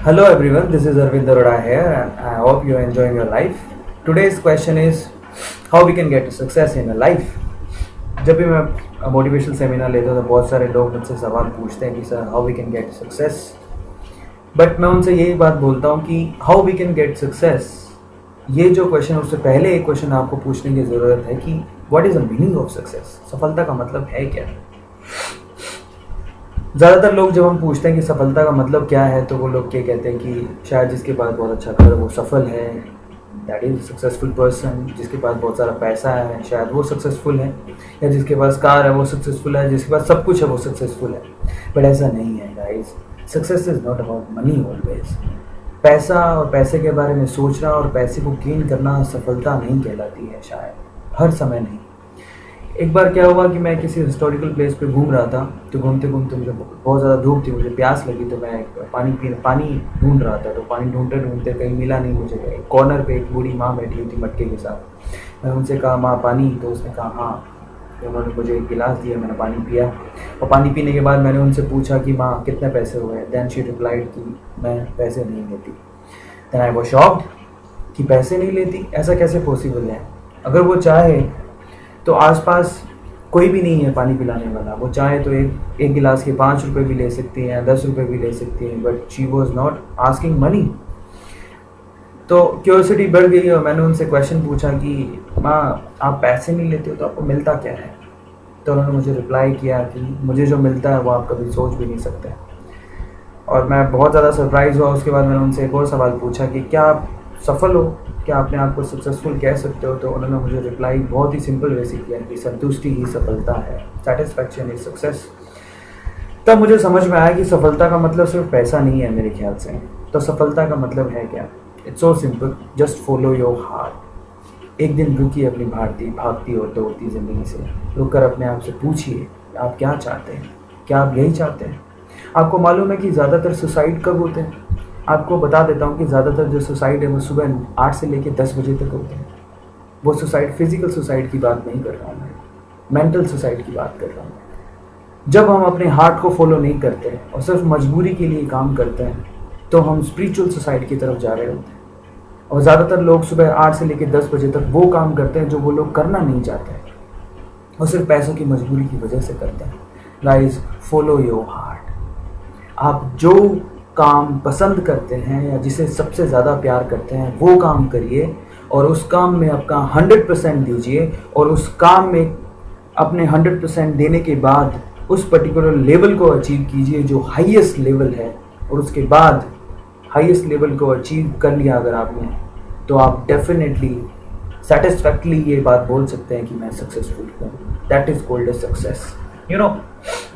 Hello everyone, this is Arvind Arora here and I hope you are enjoying your life. Today's question is how we can get to success in a life. जब भी मैं motivational seminar लेता हूँ तो बहुत सारे लोग मुझसे सवाल पूछते हैं कि sir how we can get success, but मैं उनसे यही बात बोलता हूँ कि how we can get success, ये जो क्वेश्चन उससे पहले एक क्वेश्चन आपको पूछने की ज़रूरत है कि what is the meaning of success, सफलता का मतलब है क्या। ज़्यादातर लोग जब हम पूछते हैं कि सफलता का मतलब क्या है तो वो लोग ये कहते हैं कि शायद जिसके पास बहुत अच्छा घर वो सफल है, दैट इज़ सक्सेसफुल पर्सन। जिसके पास बहुत सारा पैसा है शायद वो सक्सेसफुल है, या जिसके पास कार है वो सक्सेसफुल है, जिसके पास सब कुछ है वो सक्सेसफुल है। बट ऐसा नहीं है guys, success is not about money always. पैसा और पैसे के बारे में सोचना और पैसे को गेन करना सफलता नहीं कहलाती है, शायद हर समय नहीं। एक बार क्या हुआ कि मैं किसी हिस्टोरिकल प्लेस पे घूम रहा था, तो घूमते घूमते मुझे बहुत ज़्यादा धूप थी, मुझे प्यास लगी, तो मैं पानी ढूंढ रहा था। तो पानी ढूंढते ढूंढते कहीं मिला नहीं मुझे। एक कॉर्नर पे एक बूढ़ी माँ बैठी हुई थी मटके के साथ। मैं उनसे कहा माँ पानी, तो उसने कहा हाँ। तो उन्होंने मुझे एक गिलास दिया, मैंने पानी पिया। और पानी पीने के बाद मैंने उनसे पूछा कि माँ कितने पैसे हुए। देन शी रिप्लाइड कि मैं पैसे नहीं लेती। देन आई वाज शॉक्ड कि पैसे नहीं लेती, ऐसा कैसे पॉसिबल है। अगर वो चाहे तो आसपास कोई भी नहीं है पानी पिलाने वाला, वो चाहे तो एक गिलास के 5 रुपये भी ले सकती हैं, 10 रुपये भी ले सकती हैं, but she was not asking money. तो क्यूरियोसिटी बढ़ गई और मैंने उनसे क्वेश्चन पूछा कि माँ आप पैसे नहीं लेते हो तो आपको मिलता क्या है। तो उन्होंने मुझे रिप्लाई किया कि मुझे जो मिलता है वो आप कभी सोच भी नहीं सकते। और मैं बहुत ज़्यादा सरप्राइज़ हुआ। उसके बाद मैंने उनसे एक और सवाल पूछा कि क्या आप सफल हो, क्या अपने आप को सक्सेसफुल कह सकते हो। तो उन्होंने मुझे रिप्लाई बहुत ही सिंपल वे से किया कि संतुष्टि ही सफलता है, सेटिस्फैक्शन इज सक्सेस। तब मुझे समझ में आया कि सफलता का मतलब सिर्फ पैसा नहीं है मेरे ख्याल से। तो सफलता का मतलब है क्या, it's so simple, just follow your heart. एक दिन रुकिए अपनी भागती और दौड़ती ज़िंदगी से, रुककर अपने आप से पूछिए आप क्या चाहते हैं। क्या आप यही चाहते हैं। आपको मालूम है कि ज़्यादातर सुसाइड कब होते हैं। आपको बता देता हूँ कि ज़्यादातर जो सुसाइड है वो सुबह 8 से लेकर 10 बजे तक होते हैं। वो सुसाइड फिजिकल सुसाइड की बात नहीं कर रहा हूँ मैं, मेंटल सुसाइड की बात कर रहा हूँ। जब हम अपने हार्ट को फॉलो नहीं करते और सिर्फ मजबूरी के लिए काम करते हैं तो हम स्पिरिचुअल सुसाइड की तरफ जा रहे होते हैं। और ज़्यादातर लोग सुबह 8 से लेकर 10 बजे तक वो काम करते हैं जो वो लोग करना नहीं चाहते और सिर्फ पैसों की मजबूरी की वजह से करते हैं। Guys, follow your heart. आप जो काम पसंद करते हैं या जिसे सबसे ज़्यादा प्यार करते हैं वो काम करिए और उस काम में आपका 100% दीजिए। और उस काम में अपने 100% देने के बाद उस पर्टिकुलर लेवल को अचीव कीजिए जो हाईएस्ट लेवल है। और उसके बाद हाईएस्ट लेवल को अचीव कर लिया अगर आपने, तो आप डेफिनेटली सेटिस्फैक्टली ये बात बोल सकते हैं कि मैं सक्सेसफुल हूँ। That is called a success.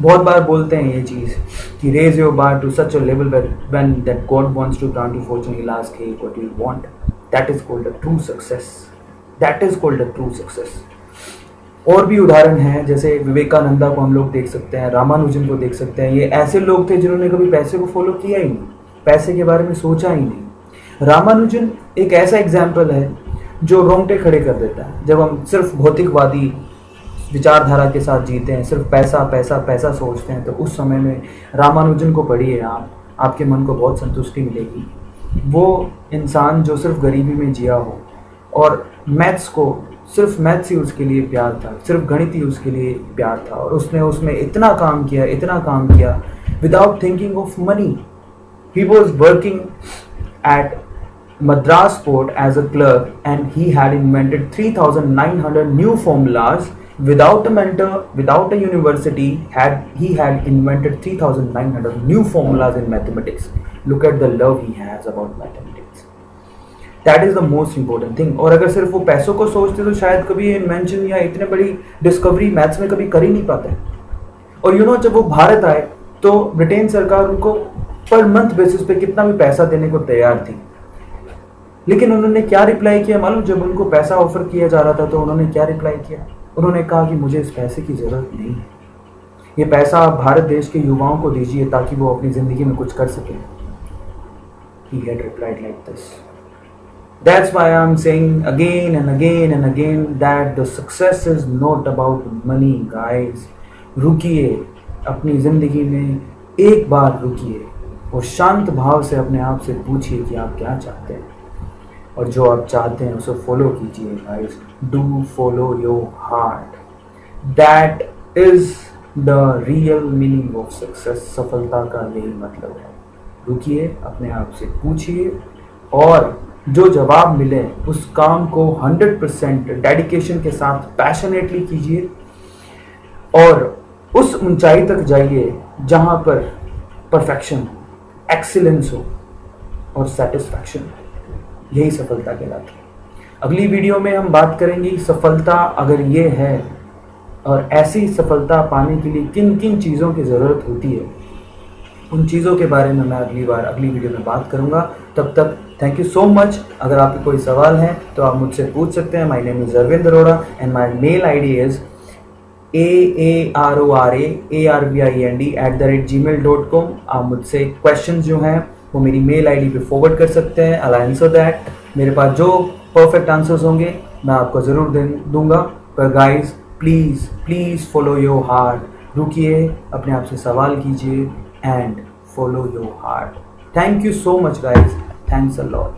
बहुत बार बोलते हैं ये चीज़ कि raise your bar to such a level when that God wants to grant you fortune, he will ask hey what you want. That is called a true success. That is called a true success. और भी उदाहरण हैं, जैसे विवेकानंदा को हम लोग देख सकते हैं, रामानुजन को देख सकते हैं। ये ऐसे लोग थे जिन्होंने कभी पैसे को फॉलो किया ही नहीं, पैसे के बारे में सोचा ही नहीं। रामानुजन एक ऐसा एग्जाम्पल है जो रोंगटे खड़े कर देता है। जब हम सिर्फ भौतिकवादी विचारधारा के साथ जीते हैं, सिर्फ पैसा पैसा पैसा सोचते हैं, तो उस समय में रामानुजन को पढ़िए आप, आपके मन को बहुत संतुष्टि मिलेगी। वो इंसान जो सिर्फ गरीबी में जिया हो और मैथ्स को, सिर्फ मैथ्स ही उसके लिए प्यार था, सिर्फ गणित ही उसके लिए प्यार था, और उसने उसमें इतना काम किया without thinking of money. He was working at Madras port as a clerk and he had invented 3,900 new formulas without a mentor, without a university. He had invented 3,900 new formulas in mathematics. Look at the love he has about mathematics. That is the most important thing. और अगर सिर्फ वो पैसों को सोचते तो शायद कभी इन्वेंशन या इतने बड़ी डिस्कवरी मैथ्स में कभी कर ही नहीं पाते। और जब वो भारत आए तो ब्रिटेन सरकार उनको पर मंथ बेसिस पे कितना भी पैसा देने को तैयार थी। लेकिन उन्होंने क्या रिप्लाई किया मालूम। जब उनको पैसा ऑफर किया जा रहा था तो उन्होंने क्या रिप्लाई किया। उन्होंने कहा कि मुझे इस पैसे की ज़रूरत नहीं है, ये पैसा आप भारत देश के युवाओं को दीजिए ताकि वो अपनी ज़िंदगी में कुछ कर सकें। He had replied like this. That's why I'm saying again and again and again that the success is not about money, guys. रुकिए अपनी ज़िंदगी में, एक बार रुकिए, और शांत भाव से अपने आप से पूछिए कि आप क्या चाहते हैं, और जो आप चाहते हैं उसे फॉलो कीजिए guys. Do follow your heart, that is the real meaning of success. सफलता का यही मतलब है। रुकिए, अपने आप से पूछिए, और जो जवाब मिले उस काम को 100% डेडिकेशन के साथ पैशनेटली कीजिए, और उस ऊंचाई तक जाइए जहां पर परफेक्शन हो, एक्सीलेंस हो और सेटिस्फैक्शन हो। यही सफलता कहलाती है। अगली वीडियो में हम बात करेंगे सफलता अगर ये है, और ऐसी सफलता पाने के लिए किन किन चीज़ों की ज़रूरत होती है, उन चीज़ों के बारे में मैं अगली वीडियो में बात करूंगा। तब तक थैंक यू सो मच। अगर आपके कोई सवाल हैं तो आप मुझसे पूछ सकते हैं। My name is Arvind Arora and my mail ID is aarorarvind@gmail.com। आप मुझसे क्वेश्चन जो हैं वो मेरी मेल आईडी पे फॉरवर्ड कर सकते हैं। I answer that. मेरे पास जो परफेक्ट आंसर्स होंगे मैं आपको ज़रूर दूंगा। पर guys please please follow your heart. रुकिए, अपने आप से सवाल कीजिए and follow your heart. Thank you so much guys, thanks a lot.